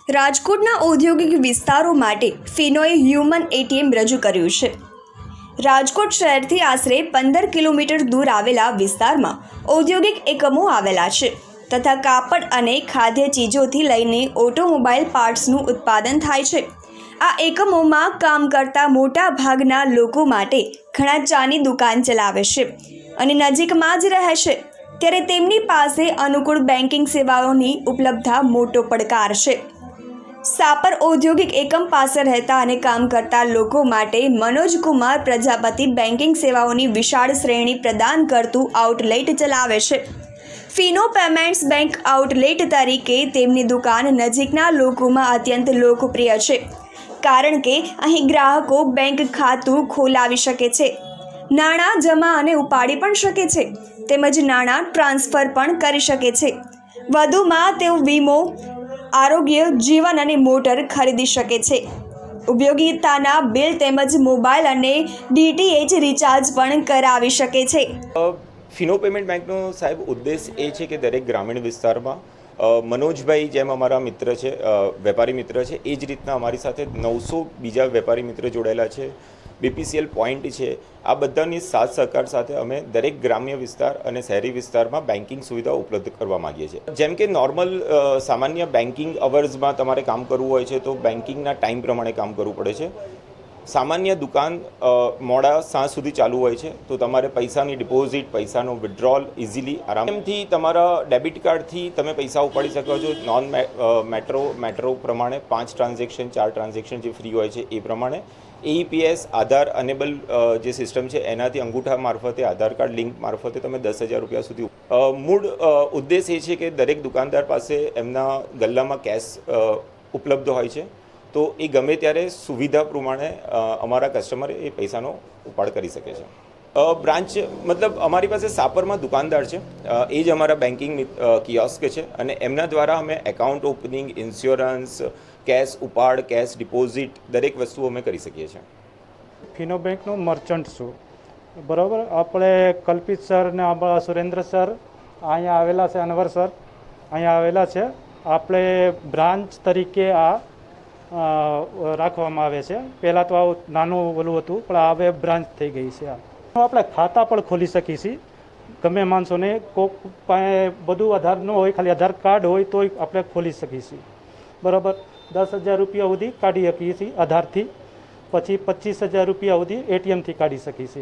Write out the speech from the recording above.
રાજકોટના ઔદ્યોગિક વિસ્તારો માટે ફિનોએ હ્યુમન એટીએમ રજૂ કર્યું છે। રાજકોટ શહેરથી આશરે 15 કિલોમીટર દૂર આવેલા વિસ્તારમાં ઔદ્યોગિક એકમો આવેલા છે તથા કાપડ અને ખાદ્ય ચીજોથી લઈને ઓટોમોબાઈલ પાર્ટ્સનું ઉત્પાદન થાય છે। આ એકમોમાં કામ કરતા મોટા ભાગના લોકો માટે ઘણા ચાની દુકાન ચલાવે છે અને નજીકમાં જ રહે છે, ત્યારે તેમની પાસે અનુકૂળ બેન્કિંગ સેવાઓની ઉપલબ્ધતા મોટો પડકાર છે। સાપર ઔદ્યોગિક એકમ પાસે રહેતા અને કામ કરતા લોકો માટે મનોજકુમાર પ્રજાપતિ બેન્કિંગ સેવાઓની વિશાળ શ્રેણી પ્રદાન કરતું આઉટલેટ ચલાવે છે। ફિનો પેમેન્ટ્સ બેંક આઉટલેટ તરીકે તેમની દુકાન નજીકના લોકોમાં અત્યંત લોકપ્રિય છે, કારણ કે અહીં ગ્રાહકો બેંક ખાતું ખોલાવી શકે છે, નાણાં જમા અને ઉપાડી પણ શકે છે, તેમજ નાણાં ટ્રાન્સફર પણ કરી શકે છે। વધુમાં તેઓ વીમો, આરોગ્ય, જીવન અને મોટર ખરીદી શકે છે। ઉપયોગિતાના બિલ તેમજ મોબાઈલ અને ડીટીએચ રિચાર્જ પણ કરાવી શકે છે। ફિનો પેમેન્ટ બેંકનો સાહેબ ઉદ્દેશ એ છે કે દરેક ગ્રામીણ વિસ્તારમાં મનોજભાઈ જેમ અમારા મિત્ર છે, વેપારી મિત્ર છે, એ જ રીતના અમારી સાથે 900 બીજા વેપારી મિત્ર જોડાયેલા છે, બીપીસીએલ પોઈન્ટ છે। આ બધાની સાથ સહકાર સાથે અમે દરેક ગ્રામ્ય વિસ્તાર અને શહેરી વિસ્તારમાં બેન્કિંગ સુવિધા ઉપલબ્ધ કરવા માગીએ છીએ। જેમ કે નોર્મલ સામાન્ય બેન્કિંગ અવર્સમાં તમારે કામ કરવું હોય છે તો બેન્કિંગના ટાઈમ પ્રમાણે કામ કરવું પડે છે। સામાન્ય દુકાન મોડા સાંજ સુધી ચાલુ હોય છે તો તમારે પૈસાની ડિપોઝિટ, પૈસાનો વિથડ્રોલ ઇઝીલી આરામથી તમારા ડેબિટ કાર્ડથી તમે પૈસા ઉપાડી શકો છો। નોન મેટ્રો પ્રમાણે 5 ટ્રાન્ઝેક્શન 4 ટ્રાન્ઝેક્શન જે ફ્રી હોય છે એ પ્રમાણે એઈપીએસ આધાર અનેબલ જે સિસ્ટમ છે એનાથી અંગૂઠા મારફતે, આધાર કાર્ડ લિંક મારફતે તમે 10,000 રૂપિયા સુધી મૂળ ઉદ્દેશ એ છે કે દરેક દુકાનદાર પાસે એમના ગલ્લામાં કેશ ઉપલબ્ધ હોય છે, તો એ ગમે ત્યારે સુવિધા પ્રમાણે અમારા કસ્ટમર એ પૈસાનો ઉપાડ કરી શકે છે। બ્રાન્ચ મતલબ અમારી પાસે સાપરમાં દુકાનદાર છે, એ જ અમારા બેન્કિંગ કિયોસ્ક છે અને એમના દ્વારા અમે એકાઉન્ટ ઓપનિંગ, ઇન્સ્યોરન્સ, કેશ ઉપાડ, કેશ ડિપોઝિટ દરેક વસ્તુ અમે કરી શકીએ છીએ। ફિનો બેંકનો મર્ચન્ટ છું, બરાબર। આપણે કલ્પિત સર ને આપણા સુરેન્દ્ર સર અહીંયા આવેલા છે, અનવર સર અહીંયા આવેલા છે। આપણે બ્રાન્ચ તરીકે આ રાખવામાં આવે છે। પહેલાં તો આવું નાનું ઓલું હતું, પણ હવે બ્રાન્ચ થઈ ગઈ છે। આપણે ખાતા પણ ખોલી શકીએ છીએ ગમે માણસોને, કોઈક પાસે બધું આધાર ન હોય, ખાલી આધાર કાર્ડ હોય તોય આપણે ખોલી શકીએ છીએ, બરાબર। 10,000 રૂપિયા સુધી કાઢી શકીએ છીએ આધારથી, પછી 25,000 રૂપિયા સુધી એટીએમથી કાઢી શકીએ છીએ।